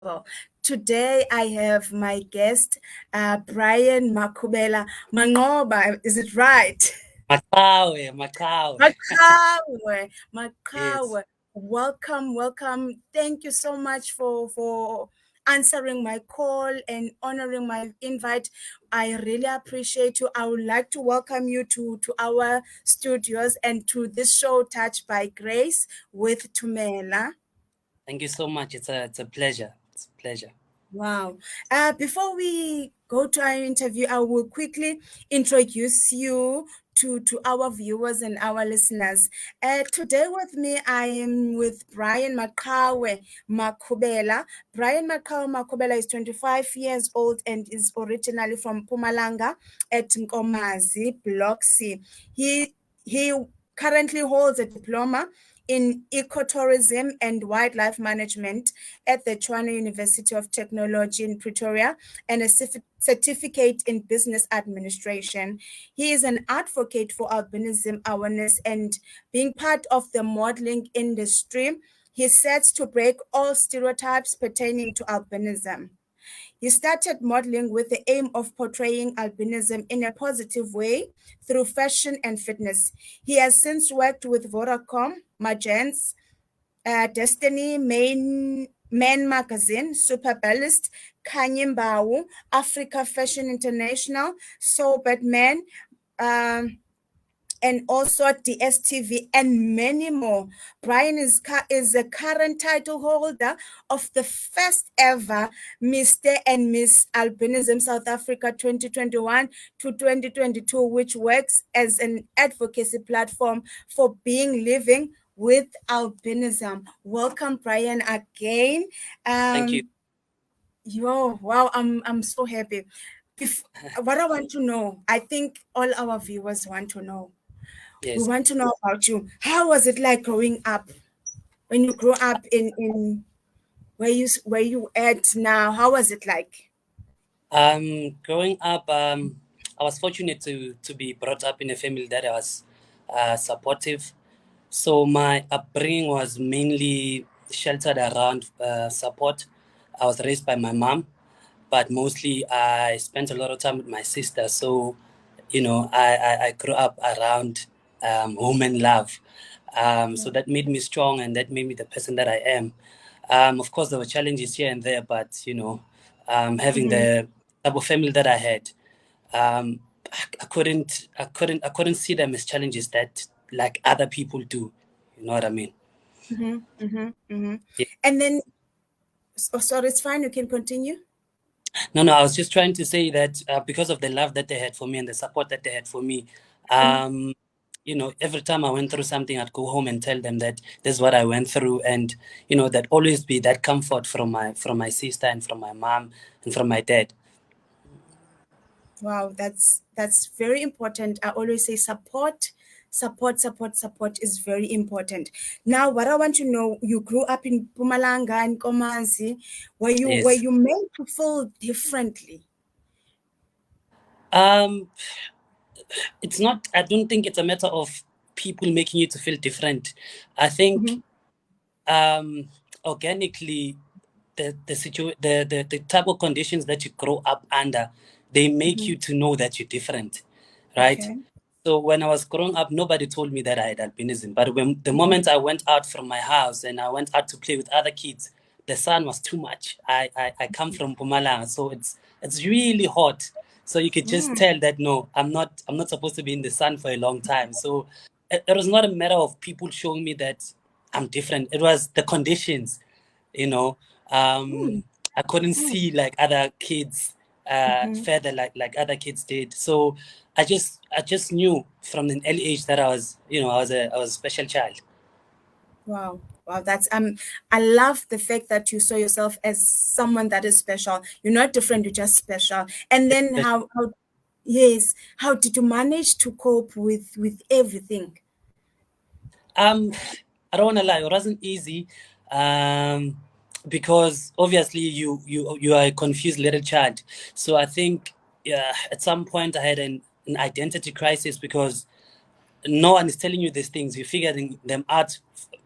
people. Today I have my guest, Brian Makhubela. Mangoba, is it right? Maqhawe. Maqhawe, Yes. Maqhawe. Welcome. Thank you so much for answering my call and honoring my invite. I really appreciate you. I would like to welcome you to our studios and to this show, Touched by Grace with Thumela. Thank you so much. It's a pleasure. It's a pleasure. Wow. Before we go to our interview, I will quickly introduce you to our viewers and our listeners. Today with me, I am with Brian Maqhawe Makhubela. Brian Maqhawe Makhubela is 25 years old and is originally from Mpumalanga at Nkomazi, Block C. He currently holds a diploma in Ecotourism and Wildlife Management at the Tshwane University of Technology in Pretoria and a certificate in Business Administration. He is an advocate for albinism awareness and being part of the modeling industry. He sets to break all stereotypes pertaining to albinism. He started modeling with the aim of portraying albinism in a positive way through fashion and fitness. He has since worked with Vodacom, Magents, Dstv, Man Magazine, Superbalist, Khanyi Mbau, Africa Fashion International, Sorbet Man, and also Dstv and many more. Brian is a current title holder of the first ever Mr. and Miss Albinism South Africa 2021 to 2022, which works as an advocacy platform for living with albinism. Welcome, Brian, again. Thank you. Wow, I'm so happy. What I want to know, I think all our viewers want to know. Yes. We want to know about you. How was it like growing up? When you grew up in where you at now, how was it like? Growing up, I was fortunate to be brought up in a family that was supportive. So my upbringing was mainly sheltered around support. I was raised by my mom, but mostly I spent a lot of time with my sister. So, I grew up around home and love. So that made me strong and that made me the person that I am. Of course, there were challenges here and there, but having the type of family that I had, I couldn't see them as challenges that like other people do. You know what I mean? Yeah. And then, sorry, it's fine. You can continue. No, I was just trying to say that because of the love that they had for me and the support that they had for me, every time I went through something, I'd go home and tell them that this is what I went through, and that always be that comfort from my sister and from my mom and from my dad. Wow, that's very important. I always say support is very important. Now, what I want to know, you grew up in Mpumalanga and Nkomazi. Were you made to feel differently? It's not. I don't think it's a matter of people making you to feel different. I think organically, the type of conditions that you grow up under, they make you to know that you're different, right? Okay. So when I was growing up, nobody told me that I had albinism. But when the moment I went out from my house and I went out to play with other kids, the sun was too much. I come from Mpumalanga, so it's really hot. So you could just tell that no, I'm not supposed to be in the sun for a long time. So it was not a matter of people showing me that I'm different. It was the conditions, I couldn't see like other kids further like other kids did. So I just knew from an early age that I was a special child. Wow, that's I love the fact that you saw yourself as someone that is special. You're not different, you're just special. And then how did you manage to cope with everything? I don't want to lie, it wasn't easy. Because obviously you are a confused little child. So I think at some point I had an identity crisis because no one is telling you these things. You're figuring them out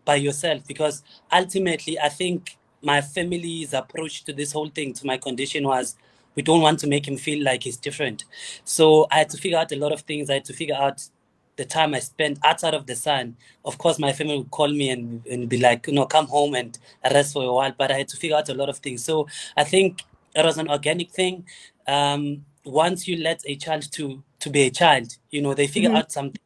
by yourself, because ultimately I think my family's approach to this whole thing, to my condition, was we don't want to make him feel like he's different. So I had to figure out a lot of things. I had to figure out the time I spent outside of the sun. Of course, my family would call me and be like, come home and rest for a while. But I had to figure out a lot of things. So I think it was an organic thing. Once you let a child to be a child, they figure Mhm. out something.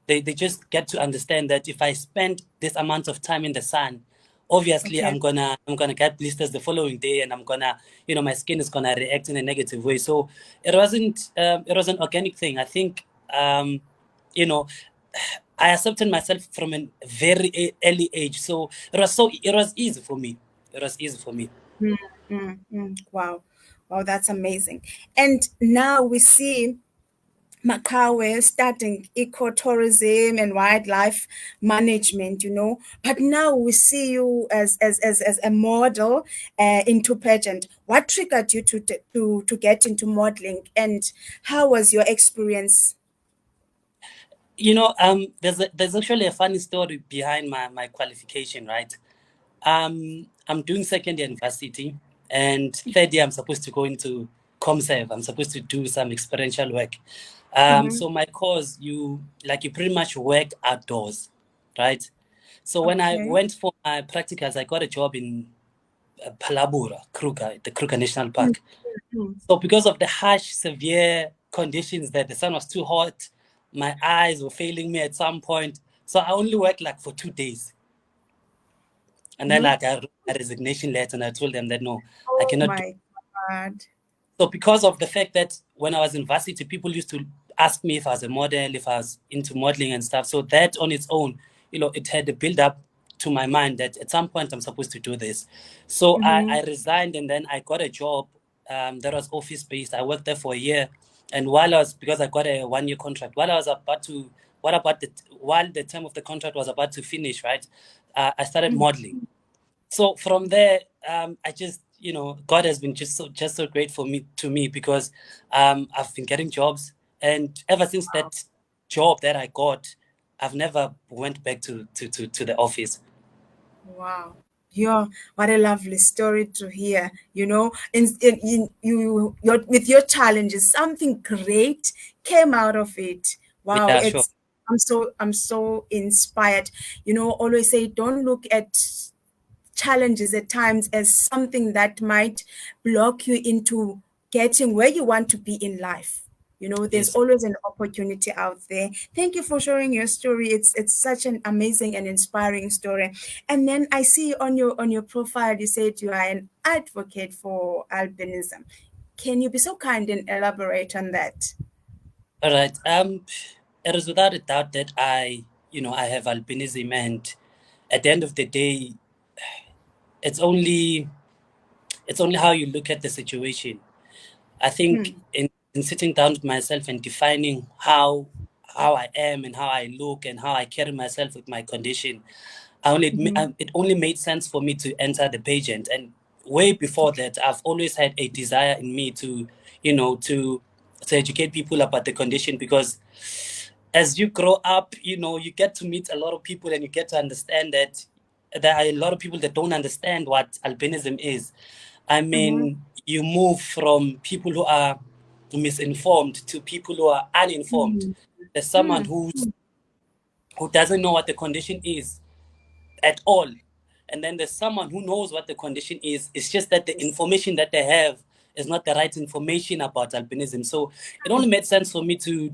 They just get to understand that if I spend this amount of time in the sun, obviously Okay. I'm gonna get blisters the following day, and I'm gonna, my skin is gonna react in a negative way. So it was an organic thing. I think, you know I accepted myself from a very early age. So it was easy for me. It was easy for me. Mm, Wow. Wow, that's amazing. And now we see Maqhawe studying ecotourism and wildlife management, but now we see you as a model into pageant. What triggered you to get into modeling, and how was your experience? There's actually a funny story behind my qualification, right? I'm doing second year university, and third year I'm supposed to go into ComServe. I'm supposed to do some experiential work. Mm-hmm. So my course, you pretty much work outdoors, right? So when I Okay. went for my practicals, I got a job in Palabura, Kruger, the Kruger National Park. Mm-hmm. So because of the harsh, severe conditions there, the sun was too hot, my eyes were failing me at some point. So I only worked like for 2 days. And then You? I got a resignation letter, and I told them that no, I Oh cannot do. my God. So because of the fact that when I was in varsity, people used to ask me if I was a model, if I was into modeling and stuff. So that on its own, it had a build up to my mind that at some point I'm supposed to do this. So I Mm-hmm. resigned, and then I got a job that was office based. I worked there for a year. And because I got a 1 year contract, while the term of the contract was about to finish, right? I started modeling. So from there, I just, God has been just so great for me to me, because I've been getting jobs, and ever since that job that I got, I've never went back to the office. Wow. Yeah, what a lovely story to hear. With your challenges, something great came out of it. Wow, Yeah, sure. I'm so inspired. Always say don't look at challenges at times as something that might block you into getting where you want to be in life. There's Yes. always an opportunity out there. Thank you for sharing your story. It's such an amazing and inspiring story. And then I see on your profile you said you are an advocate for albinism. Can you be so kind and elaborate on that? All right. It is without a doubt that I have albinism, and at the end of the day, it's only it's only how you look at the situation. I think Hmm. in sitting down with myself and defining how I am and how I look and how I carry myself with my condition, Mm-hmm. it only made sense for me to enter the pageant. And way before that, I've always had a desire in me to, to educate people about the condition, because as you grow up, you get to meet a lot of people, and you get to understand that there are a lot of people that don't understand what albinism is. I Mm-hmm. mean, you move from people who are misinformed to people who are uninformed. There's someone Hmm. who doesn't know what the condition is at all. And then there's someone who knows what the condition is. It's just that the Yes. information that they have is not the right information about albinism. So it only made sense for me to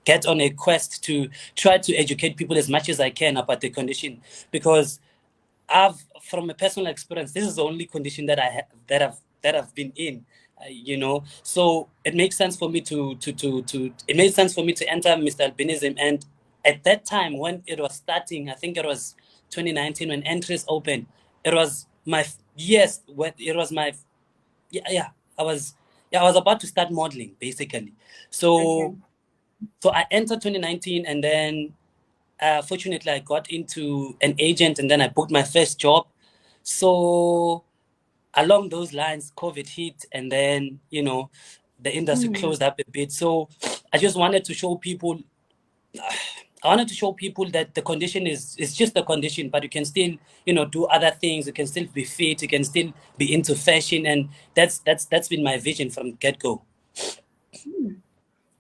get on a quest to try to educate people as much as I can about the condition, because from a personal experience, this is the only condition that I have that I've been in. So it makes sense for me it made sense for me to enter Mr. Albinism. And at that time when it was starting, I think it was 2019 when entries opened. It was my yes, when it was my yeah, I was about to start modeling basically. Okay. So I entered 2019, and then fortunately, I got into an agent, and then I booked my first job. So along those lines, COVID hit, and then the industry Hmm. closed up a bit. So I just wanted to show people I wanted to show people that the condition is just a condition, but you can still, do other things. You can still be fit. You can still be into fashion, and that's been my vision from get go.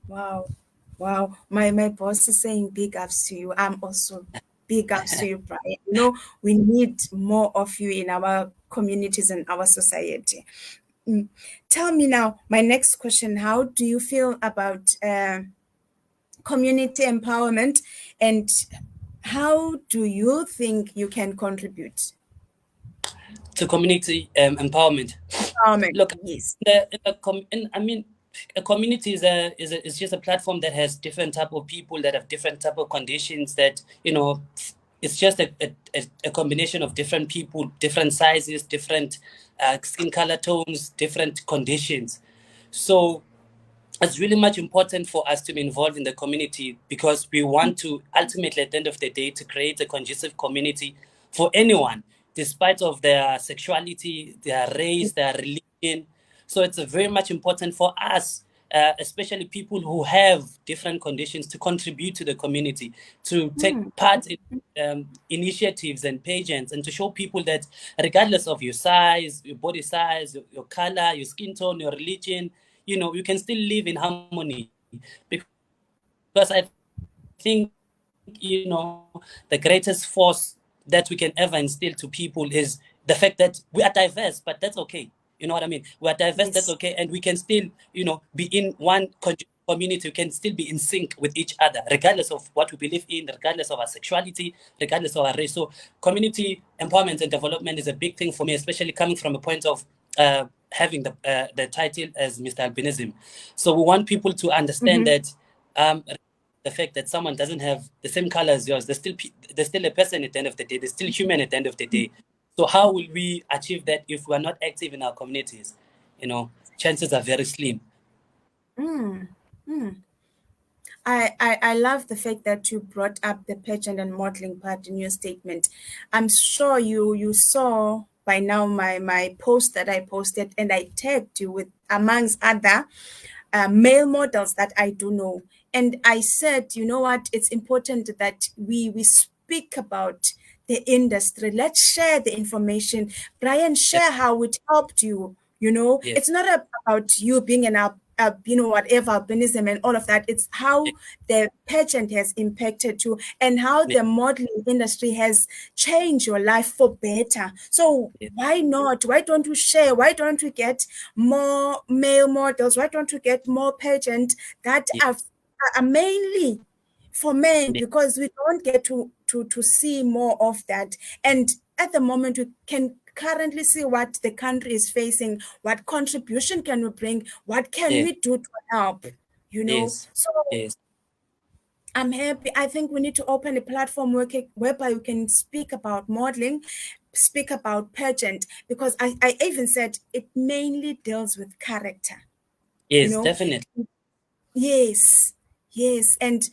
Wow. Wow. My boss is saying big ups to you. I'm also big ups to you, Brian. We need more of you in our communities and our society. Mm. Tell me now, my next question, how do you feel about community empowerment, and how do you think you can contribute? To community empowerment. Empowerment, Look, yes. I mean, a community is just a platform that has different type of people that have different type of conditions. That it's just a combination of different people, different sizes, different skin color tones, different conditions. So it's really much important for us to be involved in the community because we want to ultimately at the end of the day to create a conducive community for anyone despite of their sexuality, their race, their religion. So it's very much important for us, especially people who have different conditions, to contribute to the community, to take Mm, part in initiatives and pageants, and to show people that regardless of your size, your body size, your color, your skin tone, your religion, you can still live in harmony. Because I think, the greatest force that we can ever instill to people is the fact that we are diverse, but that's okay. You know what I mean? We are diverse, that's yes. okay. And we can still, be in one community. We can still be in sync with each other, regardless of what we believe in, regardless of our sexuality, regardless of our race. So community empowerment and development is a big thing for me, especially coming from a point of having the title as Mr. Albinism. So we want people to understand Mm-hmm. that the fact that someone doesn't have the same color as yours, there's still a person at the end of the day. They're still human at the end of the day. So how will we achieve that if we're not active in our communities? Chances are very slim. Mm. Mm. I love the fact that you brought up the pageant and modeling part in your statement. I'm sure you saw by now my post that I posted, and I tagged you with amongst other male models that I do know. And I said, you know what, it's important that we speak about the industry. Let's share the information. Brian, Yes, share how it helped you. yes, It's not about you being whatever albinism and all of that. It's how yes, the pageant has impacted you and how yes, the modeling industry has changed your life for better. So yes, why not? Why don't we share? Why don't we get more male models? Why don't we get more pageant that yes, are mainly for men, yes, because we don't get to see more of that. And at the moment, we can currently see what the country is facing, what contribution can we bring, what can yes, we do to help, yes, so yes, I'm happy. I think we need to open a platform whereby we can speak about modeling, speak about pageant, because I even said it mainly deals with character, you yes, know definitely. yes, yes, and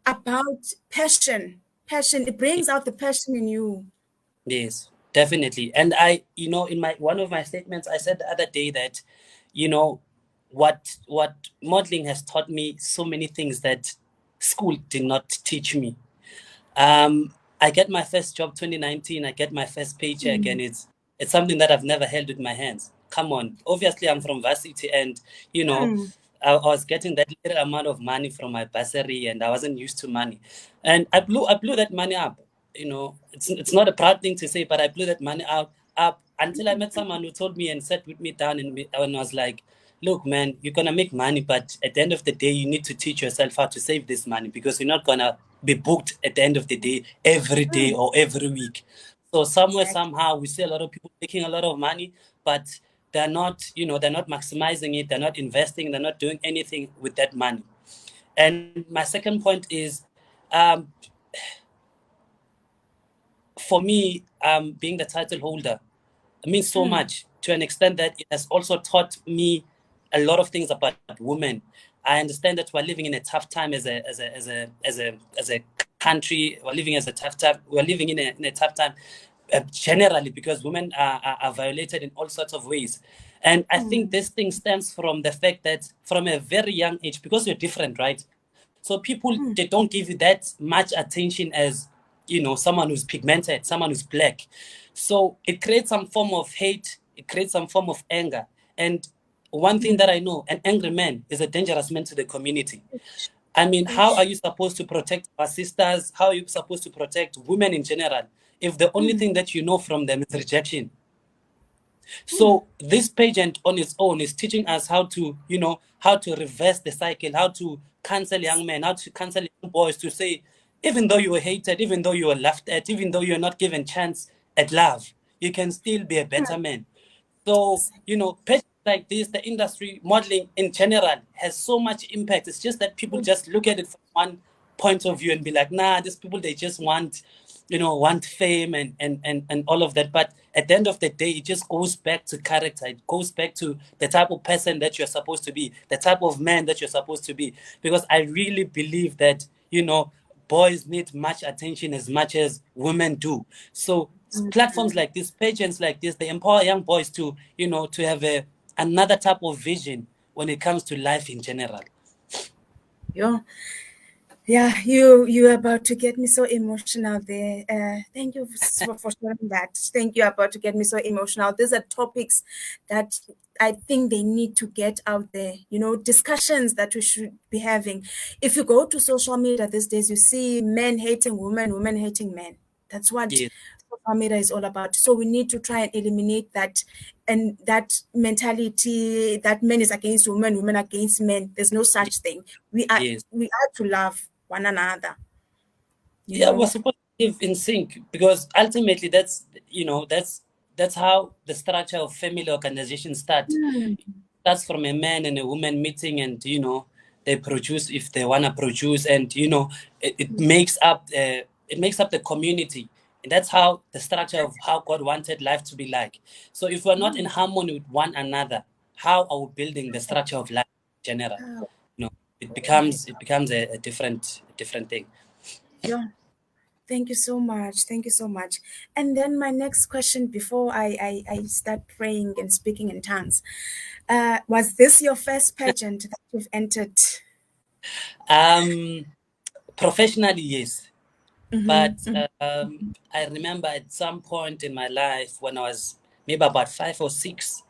about passion, it brings out the passion in you. Yes, definitely. And in my one of my statements, I said the other day that, you know, what modeling has taught me so many things that school did not teach me. I get my first job 2019. I get my first paycheck, and Mm, it's something that I've never held with my hands. Come on, obviously I'm from varsity, and mm, I was getting that little amount of money from my bursary, and I wasn't used to money, and I blew that money up. It's not a proud thing to say, but I blew that money out up until I met someone who told me and sat with me down and was like, look, man, you're gonna make money, but at the end of the day, you need to teach yourself how to save this money because you're not gonna be booked at the end of the day every day mm, or every week. So somewhere, exactly. somehow, we see a lot of people making a lot of money, but they're not maximizing it, they're not investing, they're not doing anything with that money. And my second point is, um, for me, being the title holder, it means so Mm, much to an extent that it has also taught me a lot of things about women. I understand that we're living in a tough time as a country. We're living as a tough time. We're living in a tough time generally because women are violated in all sorts of ways. And I think mm, this thing stems from the fact that from a very young age, because we're different, right? So people, they don't give you that much attention as, someone who's pigmented, someone who's black. So it creates some form of hate, it creates some form of anger. And one thing that I know, an angry man is a dangerous man to the community. I mean, how are you supposed to protect our sisters? How are you supposed to protect women in general if the only thing that you know from them is rejection? So this pageant on its own is teaching us how to, how to reverse the cycle, how to cancel young men, how to cancel young boys to say, even though you were hated, even though you were laughed at, even though you're not given chance at love, you can still be a better man. So, pages like this, the industry modeling in general has so much impact. It's just that people just look at it from one point of view and be like, nah, these people, they just want fame and all of that. But at the end of the day, it just goes back to character. It goes back to the type of person that you're supposed to be, the type of man that you're supposed to be. Because I really believe that, boys need much attention as much as women do. So platforms like this, pageants like this, they empower young boys to, to have another type of vision when it comes to life in general. Yeah. Yeah, you're about to get me so emotional there. Thank you for sharing that. Thank you about to get me so emotional. These are topics that I think they need to get out there. Discussions that we should be having. If you go to social media these days, you see men hating women, women hating men. That's what Yes, social media is all about. So we need to try and eliminate that, and that mentality that men is against women, women against men. There's no yes, such thing. We are yes. we are to love one another. You Yeah, we're know. supposed to live in sync because ultimately that's how the structure of family organization starts. Mm, Starts from a man and a woman meeting, and they produce if they wanna produce, and it makes up the community, and that's how the structure of how God wanted life to be like. So if we're not in harmony with one another, how are we building the structure of life in general? oh, You know, it my becomes it becomes a different thing. yeah. Thank you so much. Thank you so much. And then my next question before I start praying and speaking in tongues. Was this your first pageant that you've entered? Um, Professionally, yes. But Mm-hmm. I remember at some point in my life when I was maybe about 5 or 6,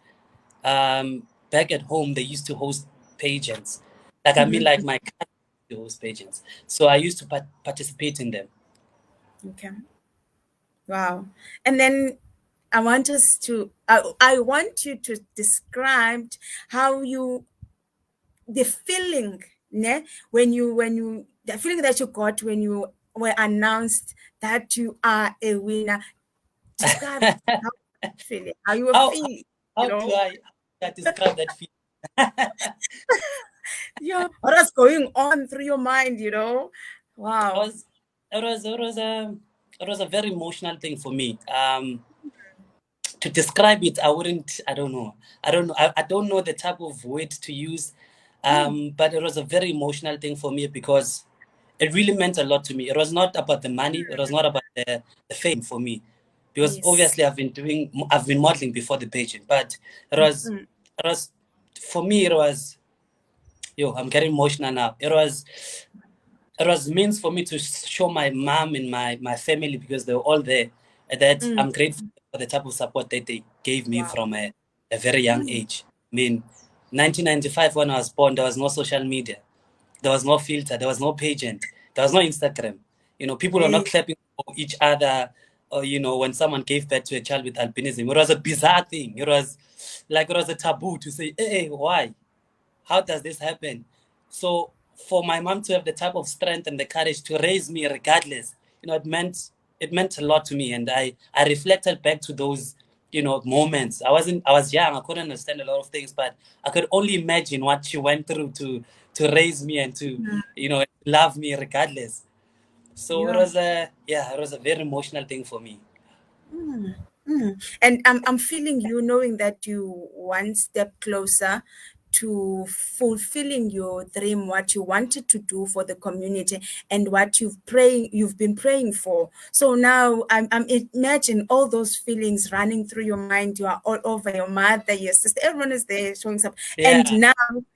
back at home, they used to host pageants. Like, I mean, Mm-hmm. like my cousin used to host pageants. So I used to participate in them. Okay. Wow. And then I want you to describe how you the feeling, ne, when you the feeling that you got when you were announced that you are a winner. Describe how feeling, how you were How, feeling, you how do know? I describe that feeling? Yeah, what was going on through your mind? It Wow. was, it was a very emotional thing for me. To describe it, I don't know. I don't know the type of word to use. Mm, But it was a very emotional thing for me because it really meant a lot to me. It was not about the money. It was not about the fame for me, because yes. obviously I've been modeling before the pageant, but it was for me. It was, I'm getting emotional now. It was means for me to show my mom and my family, because they were all there, that Mm, I'm grateful for the type of support that they gave me wow. from a very young Mm, age. I mean, 1995, when I was born, there was no social media, there was no filter, there was no pageant, there was no Instagram. People were not hey, clapping for each other, or when someone gave birth to a child with albinism. It was a bizarre thing. It was a taboo to say, hey, why? How does this happen? So for my mom to have the type of strength and the courage to raise me regardless, it meant a lot to me. And I reflected back to those, moments. I was young, I couldn't understand a lot of things, but I could only imagine what she went through to raise me and to, love me regardless. So yeah. it was a very emotional thing for me. Mm, mm. And I'm feeling you knowing that you one step closer to fulfilling your dream, what you wanted to do for the community, and what you've been praying for. So now I'm imagine all those feelings running through your mind. You are all over your mother, your sister, everyone is there showing up, and Yeah, now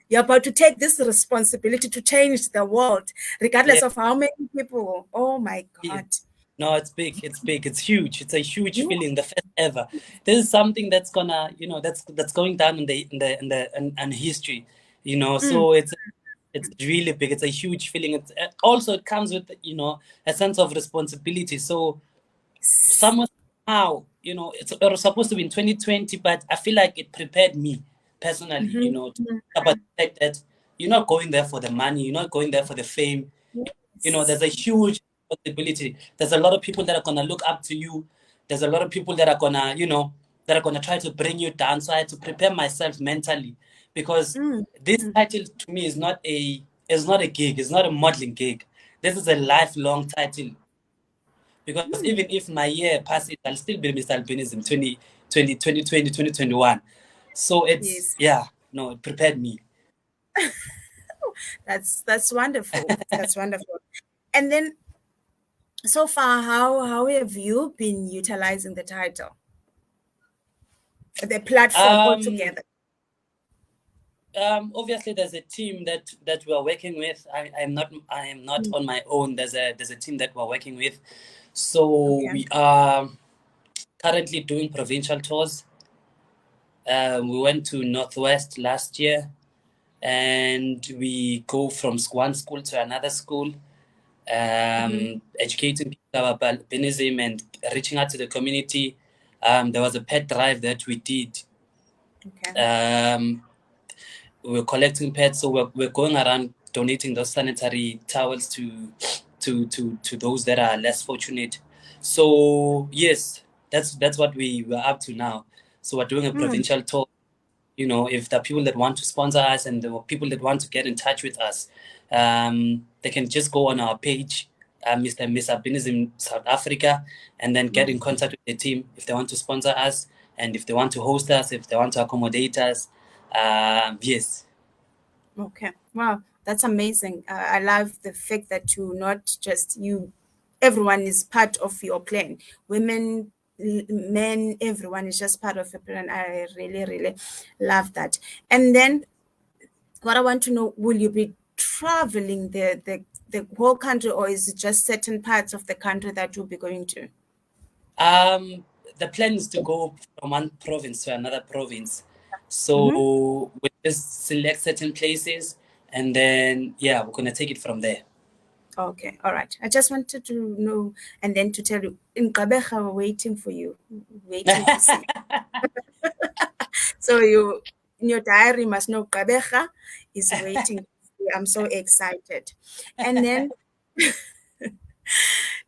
you're about to take this responsibility to change the world, regardless yeah. of how many people. Oh my Yeah. God. No, it's big. It's big. It's huge. It's a huge Yeah. feeling. The first ever. This is something that's gonna, that's going down in history. Mm, So it's really big. It's a huge feeling. It's also it comes with a sense of responsibility. So somehow, it was supposed to be in 2020, but I feel like it prepared me personally. mhm, To about the fact that you're not going there for the money. You're not going there for the fame. yes. There's a huge possibility. There's a lot of people that are gonna look up to you. There's a lot of people that are gonna, try to bring you down. So I had to prepare myself mentally because Mm, this mm, title to me is not a gig, it's not a modeling gig. This is a lifelong title. Because mm. even if my year passes, I'll still be Mr. Albinism 2020, 2021. So it's Yes. yeah, no, it prepared me. That's wonderful. That's wonderful. And then so far, how have you been utilizing the title, the platform Um altogether? Obviously, there's a team that we're working with. I am not Mm, on my own. There's a team that we're working with. So okay. we are currently doing provincial tours. We went to Northwest last year, and we go from one school to another school, Hmm. educating people about albinism and reaching out to the community. There was a pet drive that we did. Okay. Um, we're collecting pets, so we're going around donating those sanitary towels to those that are less fortunate. So yes, that's what we were up to now. So we're doing a Mm, provincial tour. If the people that want to sponsor us and the people that want to get in touch with us, they can just go on our page, Mr. and Miss Albinism South Africa, and then get mm. in contact with the team if they want to sponsor us and if they want to host us, if they want to accommodate us. Yes. Okay. Wow, that's amazing. I love the fact that you not just you, everyone is part of your plan. Women, men, everyone is just part of your plan. I really, really love that. And then what I want to know, will you be traveling the whole country, or is it just certain parts of the country that you'll be going to? Um, the plan is to go from one province to another province. Hmm. So we just select certain places and then, yeah, we're going to take it from there. Okay, all right. I just wanted to know and then to tell you, in Kabeja, we're waiting for you, waiting to see. So you, in your diary, must know Kabeja is waiting to see. I'm so excited. And then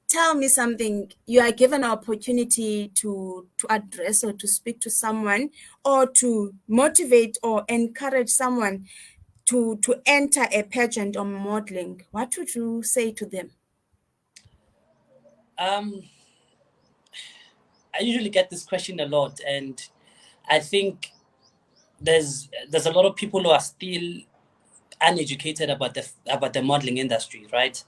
tell me something. You are given an opportunity to address or to speak to someone or to motivate or encourage someone to enter a pageant or modeling. What would you say to them? Um, I usually get this question a lot, and I think there's a lot of people who are still uneducated about the modeling industry, right?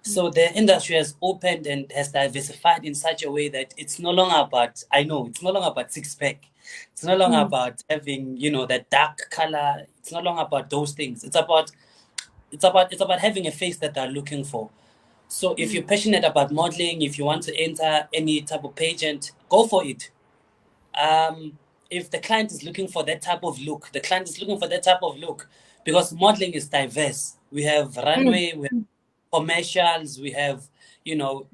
So the industry has opened and has diversified in such a way that it's no longer about, I know, it's no longer about six pack. It's no longer Mm, about having, that dark color. It's no longer about those things. It's about having a face that they're looking for. So if you're mm, passionate about modeling, if you want to enter any type of pageant, go for it. If the client is looking for that type of look, the client is looking for that type of look because modeling is diverse. We have mm, runway, we have commercials, we have, you know,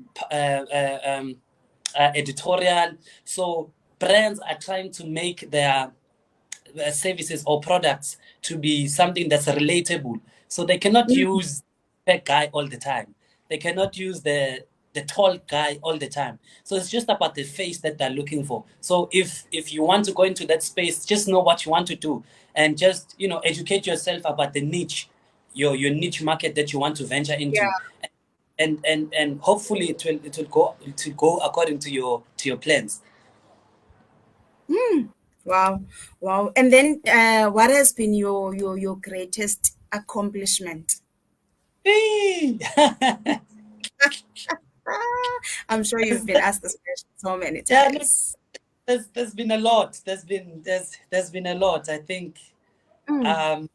editorial. So brands are trying to make their services or products to be something that's relatable. So they cannot mm. use that guy all the time. They cannot use the tall guy all the time. So it's just about the face that they're looking for. So if you want to go into that space, just know what you want to do and just educate yourself about the niche, your niche market that you want to venture into, Yeah. and hopefully it will go according to your plans. Wow, wow. And then, what has been your greatest accomplishment? Hey! Ah, I'm sure you've been asked this question so many Yeah, no, times. there's been a lot. There's been a lot. I think Mm, um,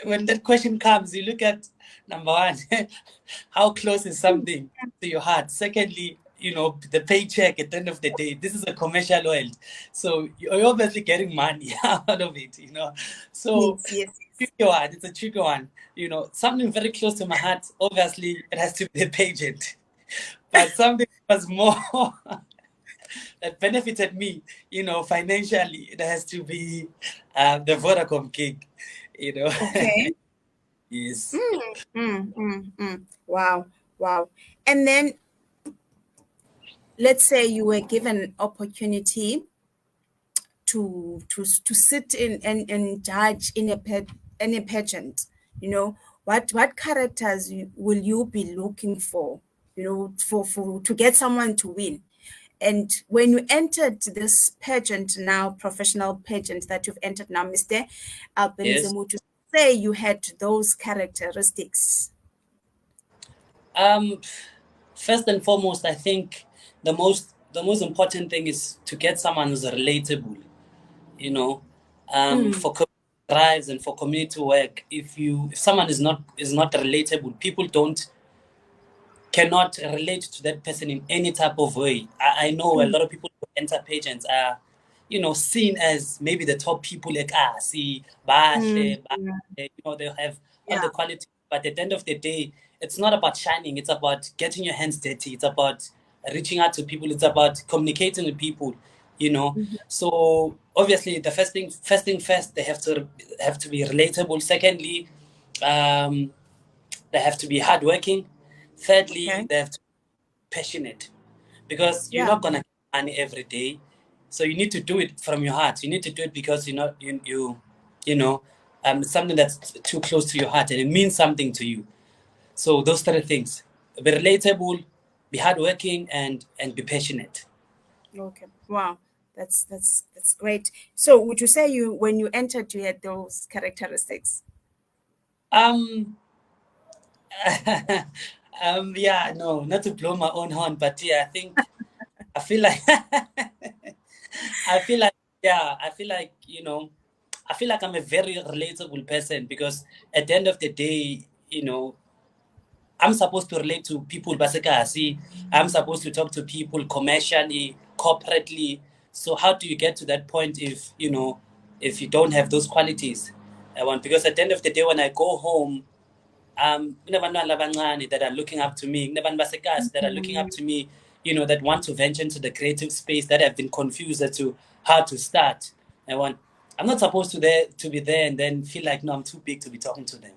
when that question comes, you look at number one, how close is something to your heart? Secondly, the paycheck at the end of the day. This is a commercial world, so you're obviously getting money out of it. So yes, yes, yes. tricky one. It's a tricky one. Something very close to my heart. Obviously, it has to be the pageant, but something was more that benefited me, financially. It has to be the Vodacom gig. You know. Okay. Yes. Mm, Wow, wow. And then let's say you were given opportunity to sit in and judge in a pageant, what characters will you be looking for, for to get someone to win? And when you entered this pageant now, professional pageant that you've entered now, Mr. Yes. Albinism, would you say you had those characteristics? Um, First and foremost, I think the most important thing is to get someone who's relatable. You know, Mm, for community drives and for community work. If someone is not relatable, people don't cannot relate to that person in any type of way. I know a mm, lot of people who enter pageants are, seen as maybe the top people, like see mm, bahle, mm. they have all Yeah. the quality. But at the end of the day, it's not about shining. It's about getting your hands dirty. It's about reaching out to people. It's about communicating with people. So obviously, the first thing first, they have to be relatable. Secondly, um, they have to be hardworking. Thirdly, Okay. they have to passionate, because you're Yeah. not gonna get money every day. So you need to do it from your heart. You need to do it because you know something that's too close to your heart and it means something to you. So those three things: be relatable, be hardworking, and be passionate. Okay. Wow. That's great. So would you say you when you entered you had those characteristics? Um, yeah, no, not to blow my own horn, but yeah, I feel like I feel like yeah, I feel like I'm a very relatable person, because at the end of the day, I'm supposed to relate to people basekasi. I'm supposed to talk to people commercially, corporately. So how do you get to that point if you don't have those qualities? Because at the end of the day, when I go home, kunabantwana abancane that are looking up to me, kunabantu basekasi that are looking up Mm, to me, that want to venture into the creative space, that have been confused as to how to start. I want. I'm not supposed to be there and then feel like, no, I'm too big to be talking to them.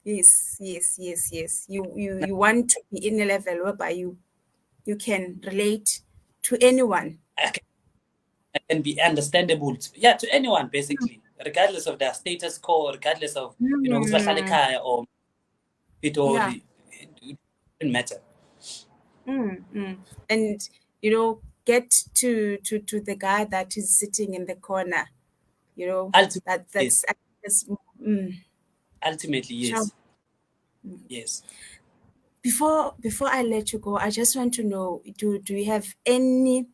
yes, yes, yes, yes. You want to be in a level whereby you can relate to anyone. I can be understandable to anyone, basically, regardless of their status quo, regardless of ukuthi bahlala Mm, ekhaya or yeah. Pitori. It doesn't matter. And get to the guy that is sitting in the corner. You know Ultimately, that yes. that's mm, Ultimately, sure. yes. Yes. Before I let you go, I just want to know, do you have any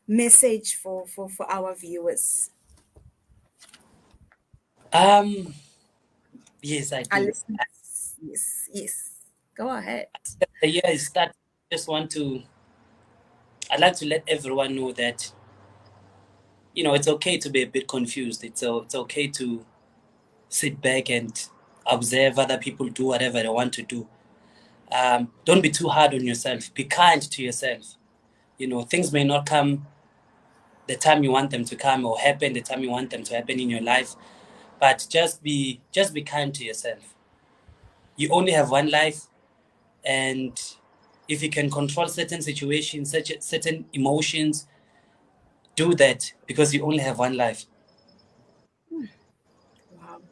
message for our viewers, Um. Yes, I our do. listeners? Yes, yes. Go ahead. The year is starting. Just want to. I'd like to let everyone know that it's okay to be a bit confused. It's okay to sit back and observe other people do whatever they want to do. Don't be too hard on yourself. Be kind to yourself. Things may not come the time you want them to come, or happen the time you want them to happen in your life, but just be kind to yourself. You only have one life, and if you can control certain situations, certain emotions, do that, because you only have one life. Wow,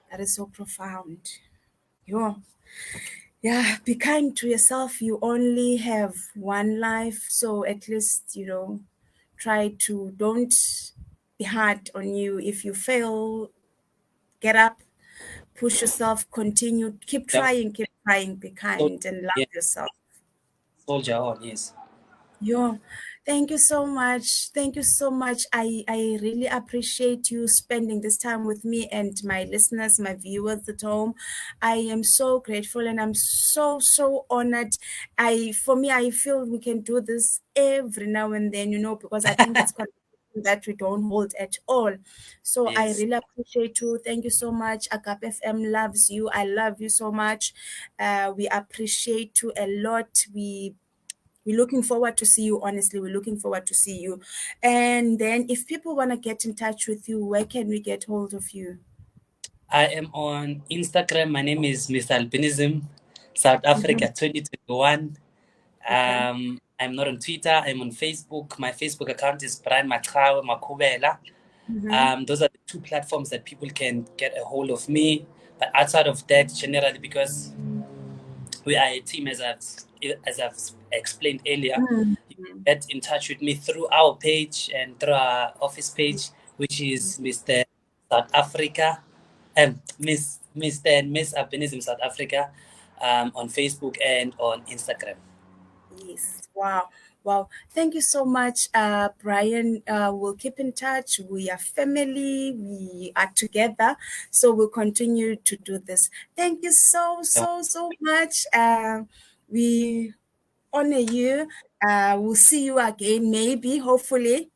that is so profound. Yeah, yeah. Be kind to yourself. You only have one life, so at least don't be hard on you. If you fail, get up, push yourself, continue, keep Yep. trying, be So, kind, and love yeah, yourself. soldier on, yes. Yeah, thank you so much. Thank you so much. I really appreciate you spending this time with me and my listeners, my viewers at home. I am so grateful and I'm so honored. For me, I feel we can do this every now and then, because I think it's conversation that we don't hold at all. So I Yes. really appreciate you. Thank you so much. Agape FM loves you. I love you so much. We appreciate you a lot. We're looking forward to see you. Honestly, we're looking forward to see you. And then if people want to get in touch with you, where can we get hold of you? I am on Instagram. My name is Mr. Albinism, South Mm-hmm. Africa 2021. Okay. I'm not on Twitter. I'm on Facebook. My Facebook account is Maqhawe Makhubela. Mm-hmm. Those are the two platforms that people can get a hold of me. But outside of that, generally, because we are a team, as I've explained earlier, you Mm-hmm. can get in touch with me through our page and through our office page, which is Mr. South Africa, Mr. and Miss Albinism South Africa, on Facebook and on Instagram. Yes. Wow. Wow. Thank you so much, Brian. We'll keep in touch. We are family. We are together. So we'll continue to do this. Thank you so much. We honor you. We'll see you again, maybe, hopefully,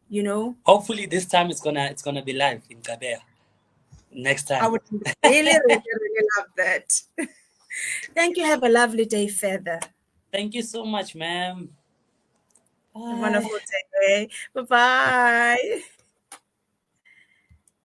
you know. Hopefully, this time it's gonna be live in Kabea next I time. would really love that. Thank you. Have a lovely day further. Thank you so much, ma'am. A Bye. wonderful day. Bye bye.